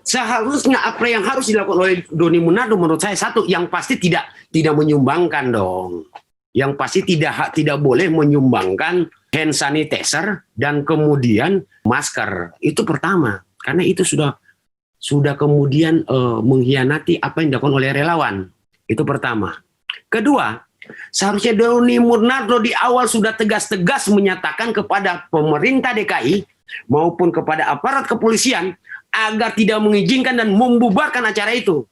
Seharusnya apa yang harus dilakukan oleh Doni Monardo menurut saya, satu, yang pasti tidak menyumbangkan dong. Yang pasti tidak boleh menyumbangkan hand sanitizer dan kemudian masker. Itu pertama, karena itu sudah kemudian mengkhianati apa yang dilakukan oleh relawan. Itu pertama. Kedua, seharusnya Doni Monardo di awal sudah tegas-tegas menyatakan kepada pemerintah DKI maupun kepada aparat kepolisian agar tidak mengizinkan dan membubarkan acara itu.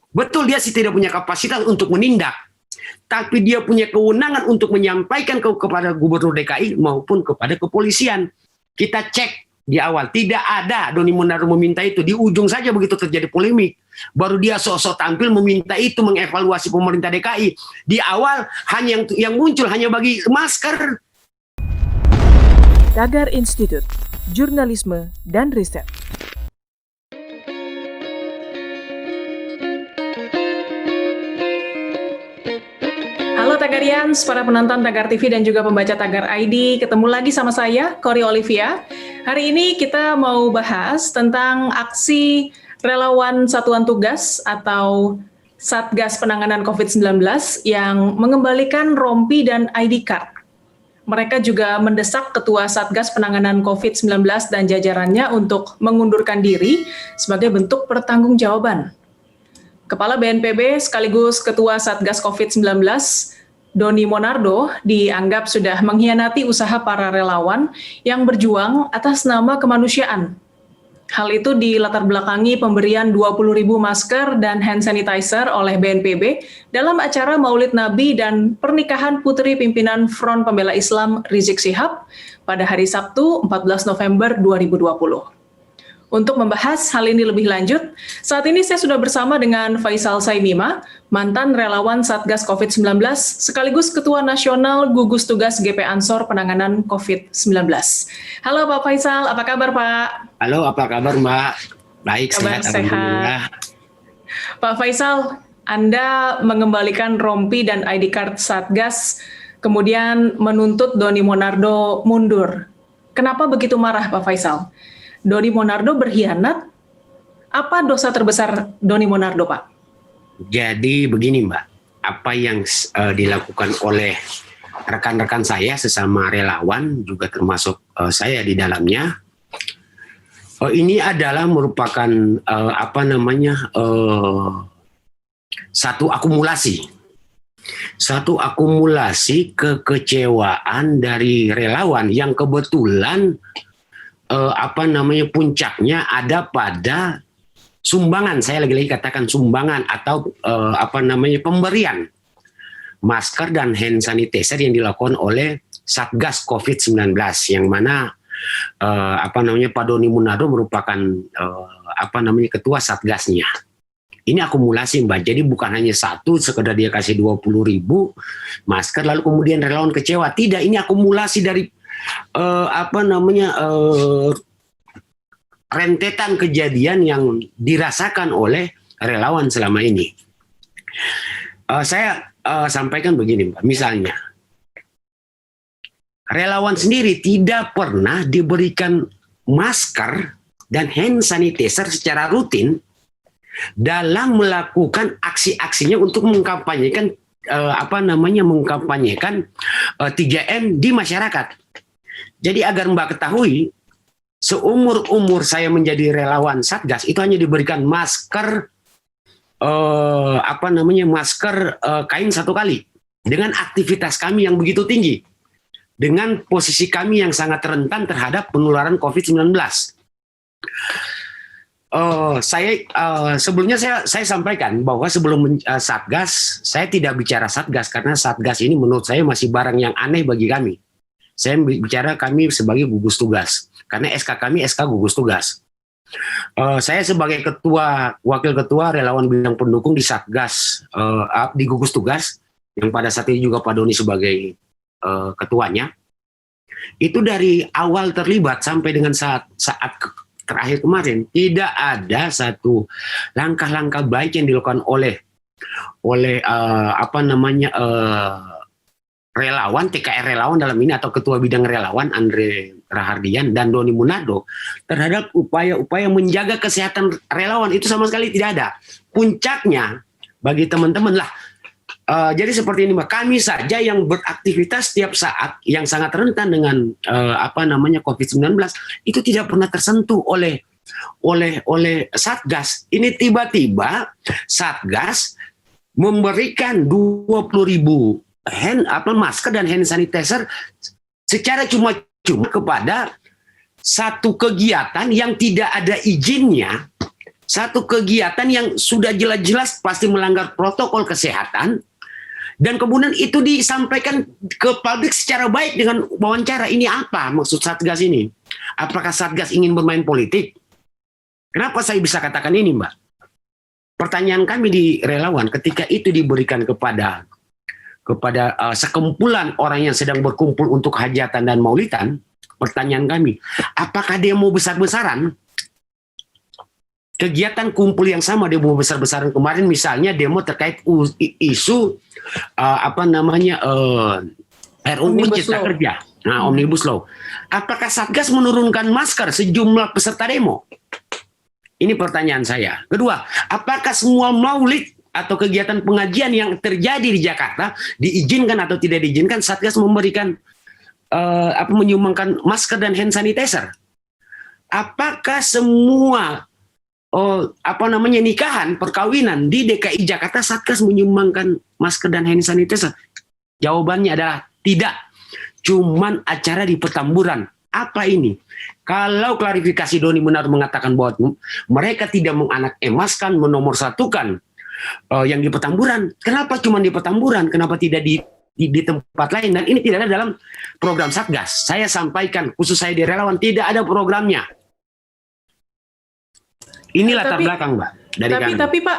Betul, dia sih tidak punya kapasitas untuk menindak, tapi dia punya kewenangan untuk menyampaikan kepada Gubernur DKI maupun kepada kepolisian. Kita cek di awal, tidak ada Doni Monardo meminta itu. Di ujung saja begitu terjadi polemik, baru dia sok-sok tampil meminta itu, mengevaluasi pemerintah DKI. Di awal hanya yang muncul hanya bagi masker. Tagar Institut Jurnalisme dan Riset. Halo Tagarians, para penonton Tagar TV dan juga pembaca Tagar ID, ketemu lagi sama saya, Kori Olivia. Hari ini kita mau bahas tentang aksi relawan Satuan Tugas atau Satgas Penanganan COVID-19 yang mengembalikan rompi dan ID card. Mereka juga mendesak Ketua Satgas Penanganan COVID-19 dan jajarannya untuk mengundurkan diri sebagai bentuk pertanggungjawaban. Kepala BNPB sekaligus Ketua Satgas COVID-19, Doni Monardo, dianggap sudah mengkhianati usaha para relawan yang berjuang atas nama kemanusiaan. Hal itu dilatar belakangi pemberian 20.000 masker dan hand sanitizer oleh BNPB dalam acara Maulid Nabi dan pernikahan putri pimpinan Front Pembela Islam Rizik Syihab pada hari Sabtu 14 November 2020. Untuk membahas hal ini lebih lanjut, saat ini saya sudah bersama dengan Faisal Saimima, mantan relawan Satgas COVID-19, sekaligus Ketua Nasional Gugus Tugas GP Ansor Penanganan COVID-19. Halo Pak Faisal, apa kabar Pak? Halo, apa kabar Mbak? Baik, kabar sehat. Pak Faisal, Anda mengembalikan rompi dan ID card Satgas, kemudian menuntut Doni Monardo mundur. Kenapa begitu marah Pak Faisal? Doni Monardo berkhianat? Apa dosa terbesar Doni Monardo, Pak? Jadi begini Mbak, apa yang dilakukan oleh rekan-rekan saya sesama relawan, juga termasuk saya di dalamnya, ini adalah merupakan satu akumulasi kekecewaan dari relawan yang kebetulan puncaknya ada pada sumbangan. Saya lagi-lagi katakan sumbangan atau pemberian masker dan hand sanitizer yang dilakukan oleh Satgas COVID-19, yang mana Pak Doni Monardo merupakan ketua Satgasnya. Ini akumulasi Mbak, jadi bukan hanya satu sekedar dia kasih 20.000 masker lalu kemudian relawan kecewa. Tidak, ini akumulasi dari rentetan kejadian yang dirasakan oleh relawan selama ini. Saya sampaikan begini Mbak, misalnya relawan sendiri tidak pernah diberikan masker dan hand sanitizer secara rutin dalam melakukan aksi-aksinya untuk mengkampanyekan 3M di masyarakat. Jadi agar Mbak ketahui, seumur-umur saya menjadi relawan Satgas itu hanya diberikan masker kain satu kali. Dengan aktivitas kami yang begitu tinggi, dengan posisi kami yang sangat rentan terhadap penularan COVID-19. Sebelumnya saya sampaikan bahwa sebelum Satgas, saya tidak bicara Satgas karena Satgas ini menurut saya masih barang yang aneh bagi kami. Saya bicara kami sebagai gugus tugas, karena SK kami SK gugus tugas. Saya sebagai wakil ketua relawan bidang pendukung di Satgas, di gugus tugas, yang pada saat ini juga Pak Doni sebagai ketuanya, itu dari awal terlibat sampai dengan saat terakhir kemarin, tidak ada satu langkah-langkah baik yang dilakukan oleh relawan, TKR relawan dalam ini, atau ketua bidang relawan Rahardian dan Doni Monardo terhadap upaya-upaya menjaga kesehatan relawan itu sama sekali tidak ada. Puncaknya bagi teman-teman lah. Jadi seperti ini Mbak, kami saja yang beraktivitas setiap saat yang sangat rentan dengan COVID-19 itu tidak pernah tersentuh oleh Satgas. Ini tiba-tiba Satgas memberikan 20.000 masker dan hand sanitizer secara cuma-cuma kepada satu kegiatan yang tidak ada izinnya, satu kegiatan yang sudah jelas-jelas pasti melanggar protokol kesehatan, dan kemudian itu disampaikan ke publik secara baik dengan wawancara. Ini apa maksud Satgas ini? Apakah Satgas ingin bermain politik? Kenapa saya bisa katakan ini, Mbak? Pertanyaan kami di relawan ketika itu diberikan kepada sekumpulan orang yang sedang berkumpul untuk hajatan dan maulidan, pertanyaan kami, apakah demo besar-besaran? Kegiatan kumpul yang sama demo besar-besaran kemarin, misalnya demo terkait isu RUU Cipta Kerja, Omnibus Law. Apakah Satgas menurunkan masker sejumlah peserta demo? Ini pertanyaan saya. Kedua, apakah semua maulid atau kegiatan pengajian yang terjadi di Jakarta diizinkan atau tidak diizinkan Satgas memberikan menyumbangkan masker dan hand sanitizer? Apakah semua nikahan, perkawinan di DKI Jakarta Satgas menyumbangkan masker dan hand sanitizer? Jawabannya adalah tidak. Cuman acara di Petamburan. Apa ini? Kalau klarifikasi Doni Monardo mengatakan bahwa mereka tidak menganak-emaskan, menomorsatukan yang di Petamburan, kenapa cuma di Petamburan? Kenapa tidak di tempat lain? Dan ini tidak ada dalam program Satgas. Saya sampaikan, khusus saya di relawan, tidak ada programnya. Ini latar belakang, Mbak. Tapi Pak,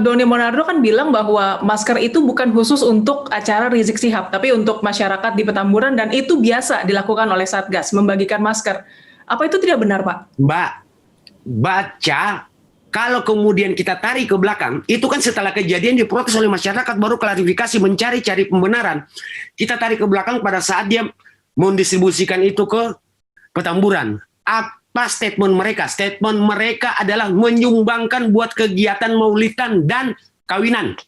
Doni Monardo kan bilang bahwa masker itu bukan khusus untuk acara Rizik Syihab, tapi untuk masyarakat di Petamburan, dan itu biasa dilakukan oleh Satgas, membagikan masker. Apa itu tidak benar, Pak? Mbak, baca, kalau kemudian kita tarik ke belakang, itu kan setelah kejadian diprotes oleh masyarakat, baru klarifikasi, mencari-cari pembenaran. Kita tarik ke belakang pada saat dia mendistribusikan itu ke Petamburan. Apa statement mereka? Statement mereka adalah menyumbangkan buat kegiatan maulidan dan kawinan.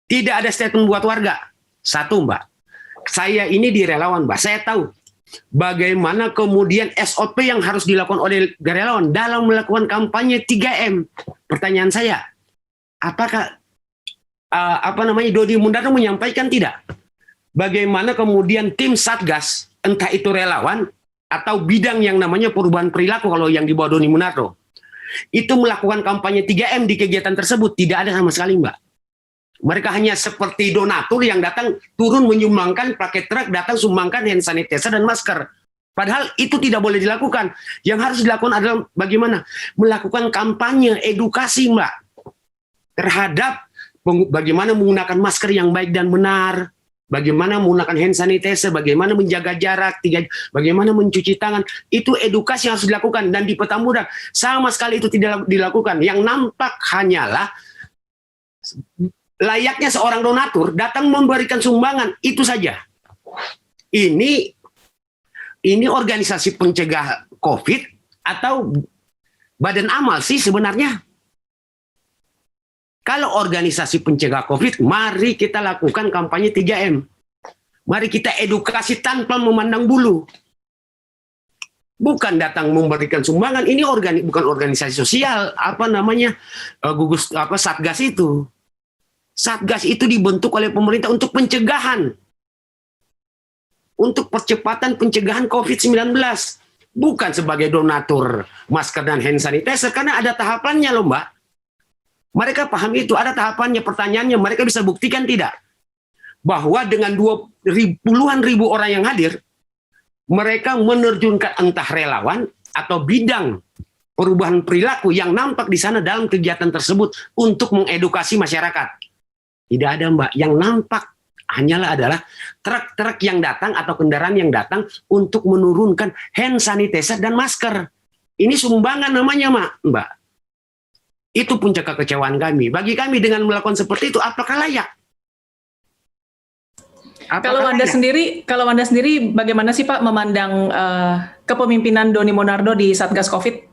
Tidak ada statement buat warga. Satu, Mbak. Saya ini di relawan, Mbak. Saya tahu bagaimana kemudian SOP yang harus dilakukan oleh relawan dalam melakukan kampanye 3M. Pertanyaan saya, apakah Doni Monardo menyampaikan tidak? Bagaimana kemudian tim Satgas, entah itu relawan atau bidang yang namanya perubahan perilaku kalau yang di bawah Doni Monardo, itu melakukan kampanye 3M di kegiatan tersebut? Tidak ada sama sekali, Mbak. Mereka hanya seperti donatur yang datang turun menyumbangkan pakai truk, datang sumbangkan hand sanitizer dan masker. Padahal itu tidak boleh dilakukan. Yang harus dilakukan adalah bagaimana? Melakukan kampanye, edukasi, Mbak. Terhadap bagaimana menggunakan masker yang baik dan benar. Bagaimana menggunakan hand sanitizer, bagaimana menjaga jarak, bagaimana mencuci tangan. Itu edukasi yang harus dilakukan. Dan di Petamburan sama sekali itu tidak dilakukan. Yang nampak hanyalah layaknya seorang donatur datang memberikan sumbangan, itu saja. Ini organisasi pencegah COVID atau badan amal sih sebenarnya? Kalau organisasi pencegah COVID, mari kita lakukan kampanye 3M. Mari kita edukasi tanpa memandang bulu. Bukan datang memberikan sumbangan, ini bukan organisasi sosial, Satgas itu. Satgas itu dibentuk oleh pemerintah untuk pencegahan. Untuk percepatan pencegahan COVID-19. Bukan sebagai donatur masker dan hand sanitizer. Karena ada tahapannya loh, Mbak. Mereka paham itu, ada tahapannya. Pertanyaannya, mereka bisa buktikan tidak? Bahwa dengan puluhan ribu orang yang hadir, mereka menerjunkan entah relawan atau bidang perubahan perilaku yang nampak di sana dalam kegiatan tersebut untuk mengedukasi masyarakat. Tidak ada, Mbak. Yang nampak hanyalah adalah truk-truk yang datang atau kendaraan yang datang untuk menurunkan hand sanitizer dan masker. Ini sumbangan namanya, Mbak. Itu puncak kekecewaan kami. Bagi kami dengan melakukan seperti itu, apakah layak? Kalau Anda sendiri bagaimana sih Pak memandang kepemimpinan Doni Monardo di Satgas COVID?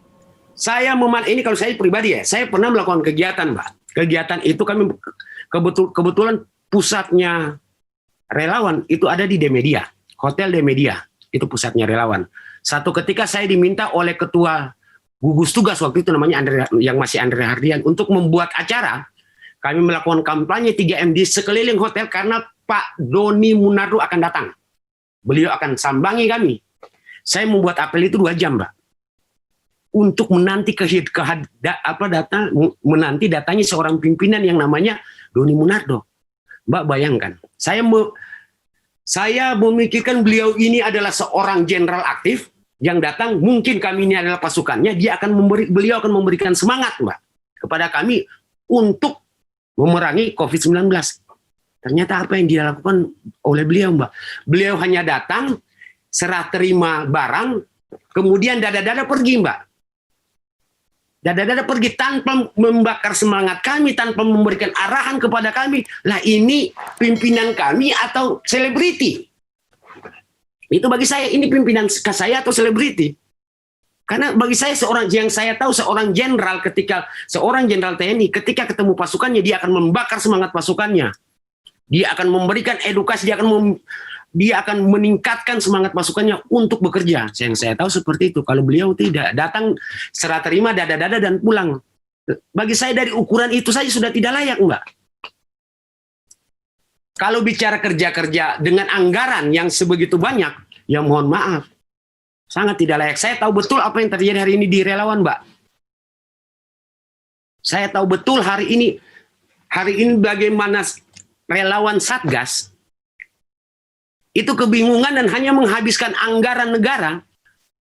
Ini kalau saya pribadi ya, saya pernah melakukan kegiatan, Mbak. Kegiatan itu kami kebetulan pusatnya relawan itu ada di Demedia, Hotel Demedia, itu pusatnya relawan. Satu ketika saya diminta oleh ketua gugus tugas waktu itu namanya yang masih Andre Hardian untuk membuat acara. Kami melakukan kampanye 3M di sekeliling hotel karena Pak Doni Monardo akan datang. Beliau akan sambangi kami. Saya membuat apel itu 2 jam, Mbak. Untuk menanti menanti datanya seorang pimpinan yang namanya Doni Monardo. Mbak bayangkan, saya memikirkan beliau ini adalah seorang jenderal aktif yang datang, mungkin kami ini adalah pasukannya, beliau akan memberikan semangat, Mbak, kepada kami untuk memerangi COVID-19. Ternyata apa yang dilakukan oleh beliau, Mbak? Beliau hanya datang, serah terima barang, kemudian dada-dada pergi, Mbak. Dada-dada pergi tanpa membakar semangat kami, tanpa memberikan arahan kepada kami. Lah ini pimpinan kami atau selebriti? Itu bagi saya, ini pimpinan saya atau selebriti? Karena bagi saya seorang jenderal, ketika seorang jenderal TNI ketika ketemu pasukannya dia akan membakar semangat pasukannya. Dia akan memberikan edukasi, dia akan meningkatkan semangat pasukannya untuk bekerja. Yang saya tahu seperti itu. Kalau beliau tidak, datang serah terima dada-dada dan pulang. Bagi saya dari ukuran itu saja sudah tidak layak, Mbak. Kalau bicara kerja-kerja dengan anggaran yang sebegitu banyak, ya mohon maaf, sangat tidak layak. Saya tahu betul apa yang terjadi hari ini di relawan, Mbak. Saya tahu betul hari ini bagaimana relawan Satgas itu kebingungan dan hanya menghabiskan anggaran negara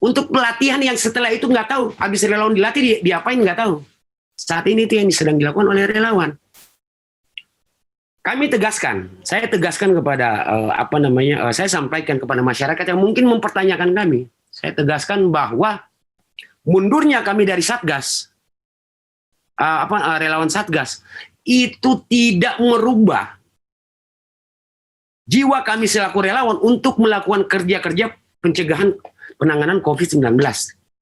untuk pelatihan yang setelah itu nggak tahu. Habis relawan dilatih, diapain nggak tahu. Saat ini itu yang sedang dilakukan oleh relawan. Saya tegaskan kepada saya sampaikan kepada masyarakat yang mungkin mempertanyakan kami. Saya tegaskan bahwa mundurnya kami dari Satgas, relawan Satgas, itu tidak merubah jiwa kami selaku relawan untuk melakukan kerja-kerja pencegahan penanganan COVID-19.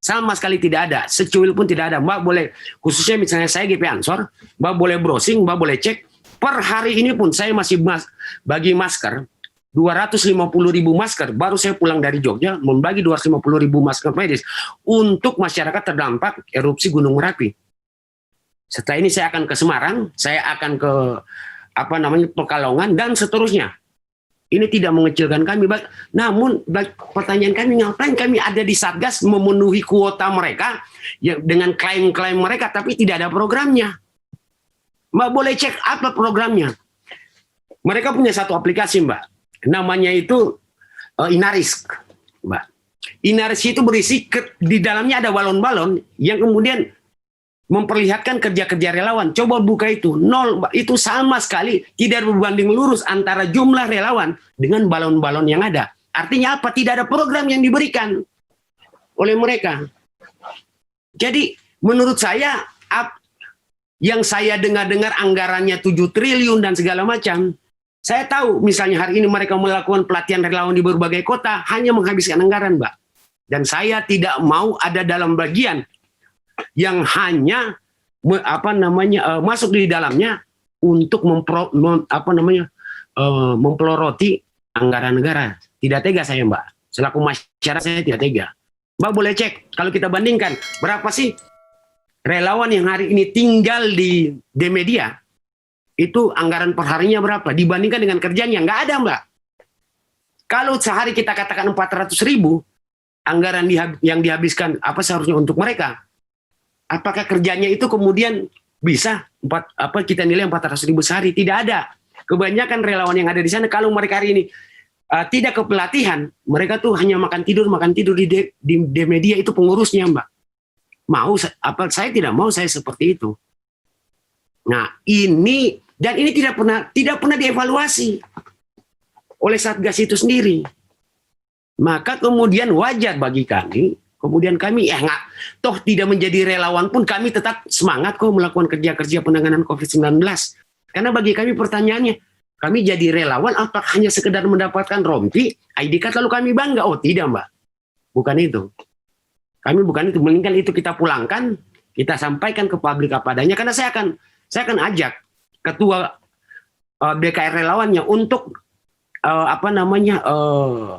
Sama sekali tidak ada, secuil pun tidak ada. Mbak boleh, khususnya misalnya saya GP Ansor, Mbak boleh browsing, Mbak boleh cek. Per hari ini pun saya masih bagi masker, 250.000 masker, baru saya pulang dari Jogja, membagi 250.000 masker medis untuk masyarakat terdampak erupsi Gunung Merapi. Setelah ini saya akan ke Semarang, saya akan ke Pekalongan, dan seterusnya. Ini tidak mengecilkan kami, namun pertanyaan kami, ngapain kami ada di Satgas memenuhi kuota mereka dengan klaim-klaim mereka, tapi tidak ada programnya. Mbak boleh cek apa programnya. Mereka punya satu aplikasi, Mbak, namanya itu Inaris, Mbak. Inaris itu berisi di dalamnya ada balon-balon yang kemudian memperlihatkan kerja-kerja relawan. Coba buka itu, 0, itu sama sekali tidak berbanding lurus antara jumlah relawan dengan balon-balon yang ada. Artinya apa? Tidak ada program yang diberikan oleh mereka. Jadi menurut saya, yang saya dengar-dengar anggarannya 7 triliun dan segala macam, saya tahu misalnya hari ini mereka melakukan pelatihan relawan di berbagai kota, hanya menghabiskan anggaran, Mbak. Dan saya tidak mau ada dalam bagian yang hanya masuk di dalamnya untuk memploroti anggaran negara. Tidak tega saya, Mbak. Selaku masyarakat saya tidak tega. Mbak boleh cek, kalau kita bandingkan berapa sih relawan yang hari ini tinggal di Demedia, itu anggaran perharinya berapa dibandingkan dengan kerjanya? Nggak ada, Mbak. Kalau sehari kita katakan 400.000 anggaran yang dihabiskan seharusnya untuk mereka, apakah kerjanya itu kemudian bisa kita nilai 400.000 sehari? Tidak ada. Kebanyakan relawan yang ada di sana, kalau mereka hari ini tidak ke pelatihan, mereka tuh hanya makan tidur di media, itu pengurusnya, Mbak. Saya tidak mau saya seperti itu. Nah, ini tidak pernah dievaluasi oleh Satgas itu sendiri. Maka kemudian wajar bagi kami, toh tidak menjadi relawan pun kami tetap semangat kok melakukan kerja-kerja penanganan COVID-19. Karena bagi kami pertanyaannya, kami jadi relawan apakah hanya sekedar mendapatkan rompi, ID card lalu kami bangga? Oh tidak, Mbak. bukan itu. Kami bukan itu, mendingan itu kita pulangkan, kita sampaikan ke publik apa adanya. Karena saya akan ajak ketua BKR relawannya untuk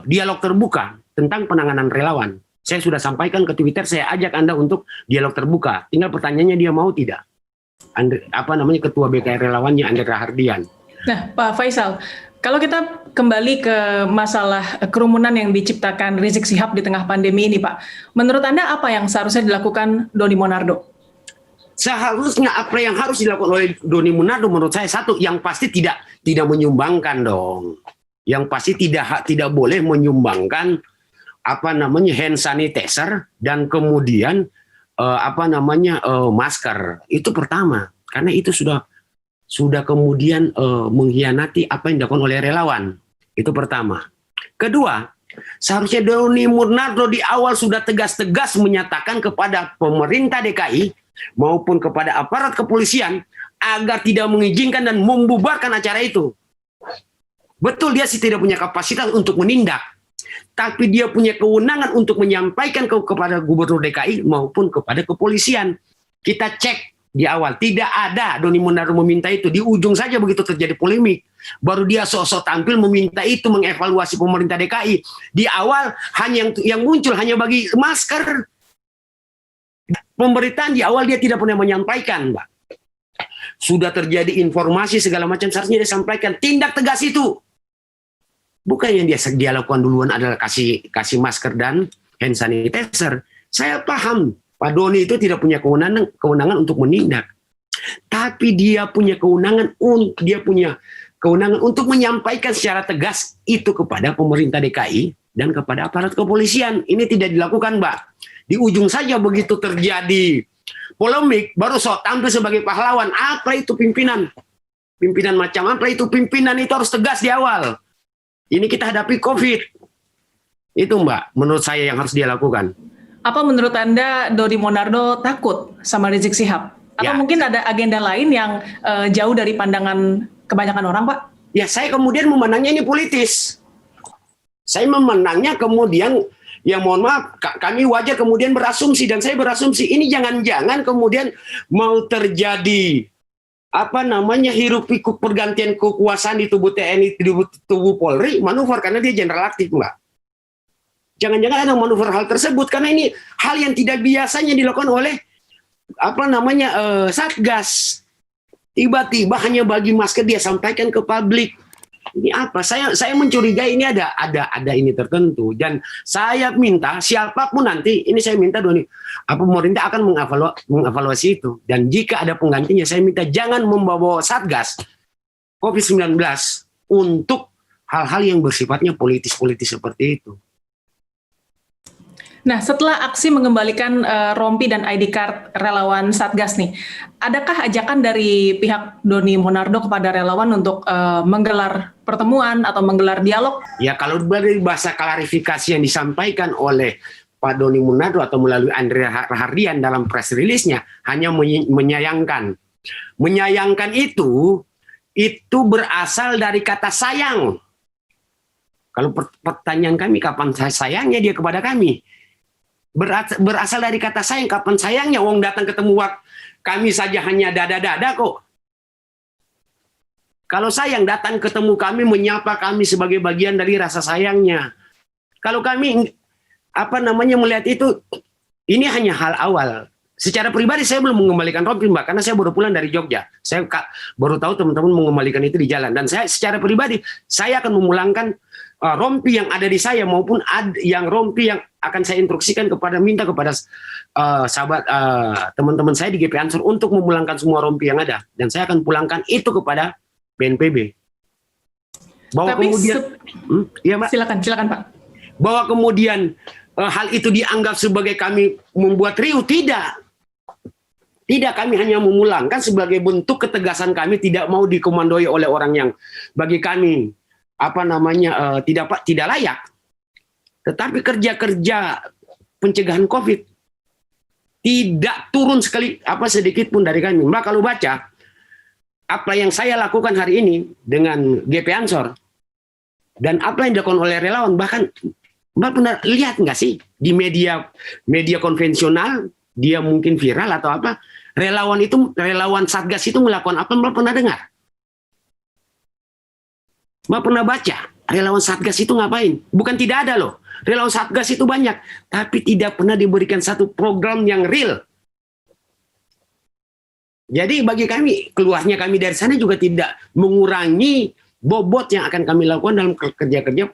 dialog terbuka tentang penanganan relawan. Saya sudah sampaikan ke Twitter, saya ajak Anda untuk dialog terbuka. Tinggal pertanyaannya dia mau tidak. Ketua BKR relawannya Andre Rahardian. Nah, Pak Faisal, kalau kita kembali ke masalah kerumunan yang diciptakan Rizik Syihab di tengah pandemi ini, Pak, menurut Anda apa yang seharusnya dilakukan Doni Monardo? Seharusnya apa yang harus dilakukan oleh Doni Monardo menurut saya, satu, yang pasti tidak menyumbangkan dong. Yang pasti tidak boleh menyumbangkan hand sanitizer dan kemudian masker. Itu pertama, karena itu sudah kemudian mengkhianati apa yang dilakukan oleh relawan. Itu pertama. Kedua, seharusnya Doni Monardo di awal sudah tegas-tegas menyatakan kepada pemerintah DKI maupun kepada aparat kepolisian agar tidak mengizinkan dan membubarkan acara itu. Betul, dia sih tidak punya kapasitas untuk menindak, tapi dia punya kewenangan untuk menyampaikan kepada Gubernur DKI maupun kepada kepolisian. Kita cek di awal, tidak ada Doni Monardo meminta itu. Di ujung saja begitu terjadi polemik, baru dia sok-sok tampil meminta itu, mengevaluasi pemerintah DKI. Di awal hanya yang muncul hanya bagi masker. Pemberitaan di awal dia tidak pernah menyampaikan, Mbak. Sudah terjadi informasi segala macam, seharusnya dia sampaikan tindak tegas itu. Bukan yang dia lakukan duluan adalah kasih masker dan hand sanitizer. Saya paham Pak Doni itu tidak punya kewenangan untuk menindak, tapi dia punya kewenangan untuk menyampaikan secara tegas itu kepada pemerintah DKI dan kepada aparat kepolisian. Ini tidak dilakukan, Mbak. Di ujung saja begitu terjadi polemik, baru tampil sebagai pahlawan. Apa itu pimpinan? Pimpinan macam apa itu? Pimpinan itu harus tegas di awal. Ini kita hadapi COVID. Itu, Mbak, menurut saya yang harus dia lakukan. Apa menurut Anda Doni Monardo takut sama Rizik Syihab? Atau mungkin ada agenda lain yang jauh dari pandangan kebanyakan orang, Pak? Ya, saya kemudian memandangnya ini politis. Saya memandangnya kemudian, ya mohon maaf, kami wajar kemudian berasumsi, dan saya berasumsi ini jangan-jangan kemudian mau terjadi hiruk pikuk pergantian kekuasaan di tubuh TNI, di tubuh Polri, manuver karena dia jenderal aktif, Mbak. Jangan-jangan ada manuver hal tersebut karena ini hal yang tidak biasanya dilakukan oleh Satgas. Tiba-tiba hanya bagi masker dia sampaikan ke publik. Ini apa? Saya mencurigai ini ada ini tertentu, dan saya minta siapapun nanti ini saya minta pemerintah akan mengevaluasi itu, dan jika ada penggantinya saya minta jangan membawa Satgas COVID-19 untuk hal-hal yang bersifatnya politis seperti itu. Nah, setelah aksi mengembalikan rompi dan ID card relawan Satgas nih, adakah ajakan dari pihak Doni Monardo kepada relawan untuk menggelar pertemuan atau menggelar dialog? Ya, kalau dari bahasa klarifikasi yang disampaikan oleh Pak Doni Monardo atau melalui Andre Rahardian dalam press release-nya hanya menyayangkan. Menyayangkan itu berasal dari kata sayang. Kalau pertanyaan kami, kapan sayangnya dia kepada kami? Berasal dari kata sayang. Kapan sayangnya? Wong datang ketemu kami saja hanya dada-dada kok. Kalau sayang datang ketemu kami, menyapa kami sebagai bagian dari rasa sayangnya. Kalau kami melihat itu, ini hanya hal awal. Secara pribadi saya belum mengembalikan rompi, Mbak, karena saya baru pulang dari Jogja. Saya baru tahu teman-teman mengembalikan itu di jalan, dan saya secara pribadi saya akan memulangkan rompi yang ada di saya maupun yang rompi yang akan saya instruksikan minta kepada sahabat teman-teman saya di GP Ansor untuk memulangkan semua rompi yang ada, dan saya akan pulangkan itu kepada BNPB. Silakan Pak. Bahwa kemudian hal itu dianggap sebagai kami membuat riuh, tidak. Tidak, kami hanya memulangkan sebagai bentuk ketegasan kami tidak mau dikomandoi oleh orang yang bagi kami tidak layak. Tetapi kerja-kerja pencegahan COVID tidak turun sedikit pun dari kami. Mbak, kalau baca apa yang saya lakukan hari ini dengan GP Ansor dan apa yang dilakukan oleh relawan, bahkan Mbak pernah lihat nggak sih di media konvensional, dia mungkin viral atau apa, relawan Satgas itu melakukan apa? Mbak pernah dengar? Mbak pernah baca relawan Satgas itu ngapain? Bukan tidak ada loh, relawan Satgas itu banyak, tapi tidak pernah diberikan satu program yang real. Jadi bagi kami, keluarnya kami dari sana juga tidak mengurangi bobot yang akan kami lakukan dalam kerja-kerja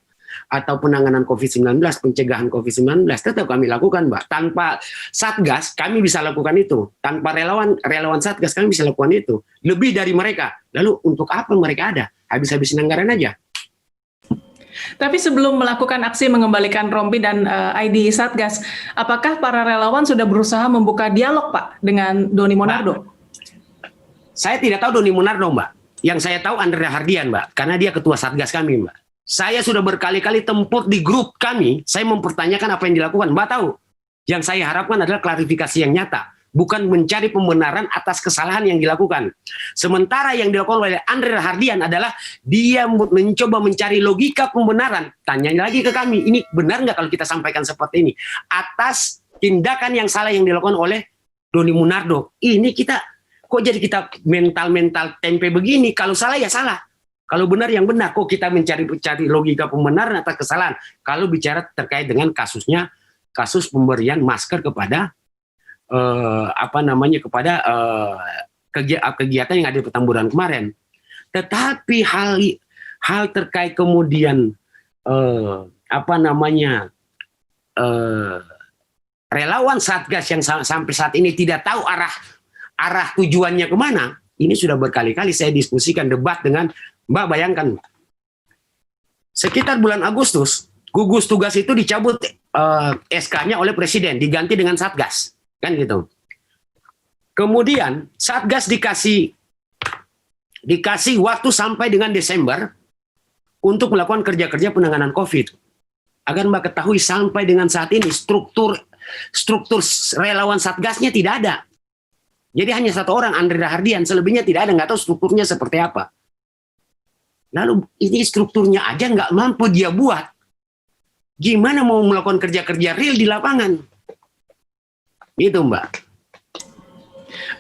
atau penanganan COVID-19, pencegahan COVID-19, tetap kami lakukan, Mbak. Tanpa Satgas, kami bisa lakukan itu. Tanpa relawan Satgas, kami bisa lakukan itu. Lebih dari mereka. Lalu untuk apa mereka ada? Habis-habisin anggaran aja. Tapi sebelum melakukan aksi mengembalikan rompi dan ID Satgas, apakah para relawan sudah berusaha membuka dialog, Pak, dengan Doni Monardo? Saya tidak tahu Doni Monardo, Mbak. Yang saya tahu Andrea Hardian, Mbak. Karena dia ketua Satgas kami, Mbak. Saya sudah berkali-kali tempur di grup kami, saya mempertanyakan apa yang dilakukan. Mbak tahu, yang saya harapkan adalah klarifikasi yang nyata, bukan mencari pembenaran atas kesalahan yang dilakukan. Sementara yang dilakukan oleh Andrea Hardian adalah dia mencoba mencari logika pembenaran. Tanya lagi ke kami, ini benar nggak kalau kita sampaikan seperti ini? Atas tindakan yang salah yang dilakukan oleh Doni Monardo. Ini kita, kok jadi kita mental-mental tempe begini? Kalau salah ya salah. Kalau benar yang benar, kok kita mencari logika pembenaran atas kesalahan. Kalau bicara terkait dengan kasus pemberian masker kepada kegiatan yang ada di Petamburan kemarin. Tetapi hal terkait kemudian relawan Satgas yang sampai saat ini tidak tahu arah tujuannya kemana. Ini sudah berkali-kali saya diskusikan, debat dengan Mbak. Bayangkan, sekitar bulan Agustus, gugus tugas itu dicabut SK-nya oleh Presiden, diganti dengan Satgas, kan gitu. Kemudian Satgas dikasih waktu sampai dengan Desember untuk melakukan kerja-kerja penanganan COVID. Agar Mbak ketahui, sampai dengan saat ini struktur relawan Satgasnya tidak ada. Jadi hanya satu orang, Andrea Hardian, selebihnya tidak ada, nggak tahu strukturnya seperti apa. Lalu ini strukturnya aja nggak mampu dia buat. Gimana mau melakukan kerja-kerja real di lapangan? Itu, Mbak.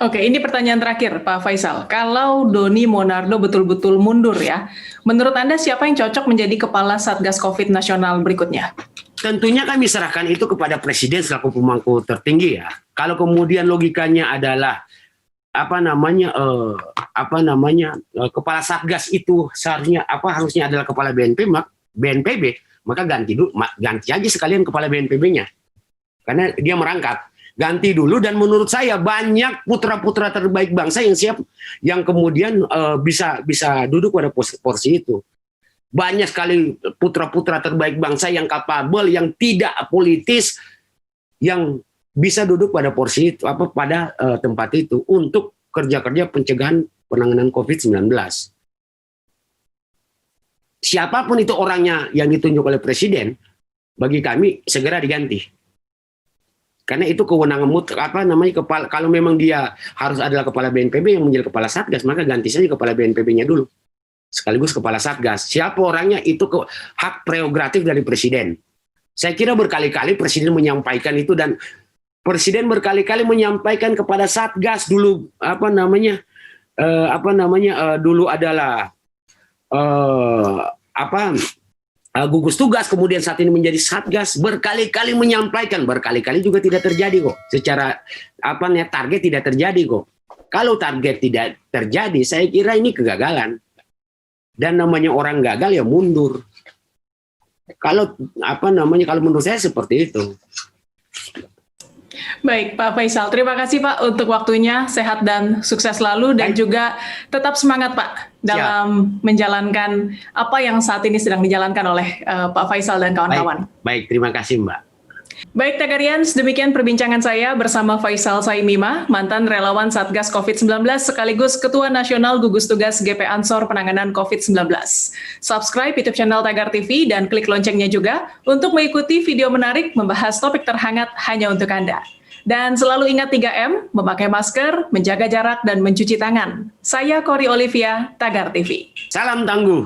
Oke, ini pertanyaan terakhir, Pak Faisal. Kalau Doni Monardo betul-betul mundur ya, menurut Anda siapa yang cocok menjadi kepala Satgas COVID nasional berikutnya? Tentunya kami serahkan itu kepada Presiden selaku pemangku tertinggi ya. Kalau kemudian logikanya adalah kepala Satgas itu harusnya adalah kepala BNPB, maka ganti aja sekalian kepala BNPB-nya. Karena dia merangkap. Ganti dulu, dan menurut saya banyak putra-putra terbaik bangsa yang siap, yang kemudian bisa duduk pada porsi itu. Banyak sekali putra-putra terbaik bangsa yang kapabel, yang tidak politis, yang bisa duduk pada porsi itu, pada tempat itu untuk kerja-kerja pencegahan penanganan COVID-19. Siapapun itu orangnya yang ditunjuk oleh Presiden, bagi kami segera diganti. Karena itu kewenangan kepala. Kalau memang dia harus adalah kepala BNPB yang menjadi kepala Satgas, maka ganti saja kepala BNPB-nya dulu. Sekaligus kepala Satgas. Siapa orangnya itu hak prerogatif dari Presiden. Saya kira berkali-kali Presiden menyampaikan itu, dan Presiden berkali-kali menyampaikan kepada Satgas dulu dulu adalah gugus tugas, kemudian saat ini menjadi Satgas, berkali-kali menyampaikan, berkali-kali juga tidak terjadi kok. Secara target tidak terjadi kok. Kalau target tidak terjadi, saya kira ini kegagalan. Dan namanya orang gagal ya mundur. Kalau menurut saya seperti itu. Baik, Pak Faisal. Terima kasih, Pak, untuk waktunya. Sehat dan sukses selalu, dan juga tetap semangat, Pak, dalam menjalankan apa yang saat ini sedang dijalankan oleh Pak Faisal dan kawan-kawan. Baik, terima kasih, Mbak. Baik, Tagarians, demikian perbincangan saya bersama Faisal Saimima, mantan relawan Satgas COVID-19 sekaligus Ketua Nasional Gugus Tugas GP Ansor Penanganan COVID-19. Subscribe YouTube channel Tagar TV dan klik loncengnya juga untuk mengikuti video menarik membahas topik terhangat hanya untuk Anda. Dan selalu ingat 3M, memakai masker, menjaga jarak, dan mencuci tangan. Saya Cory Olivia, Tagar TV. Salam tangguh.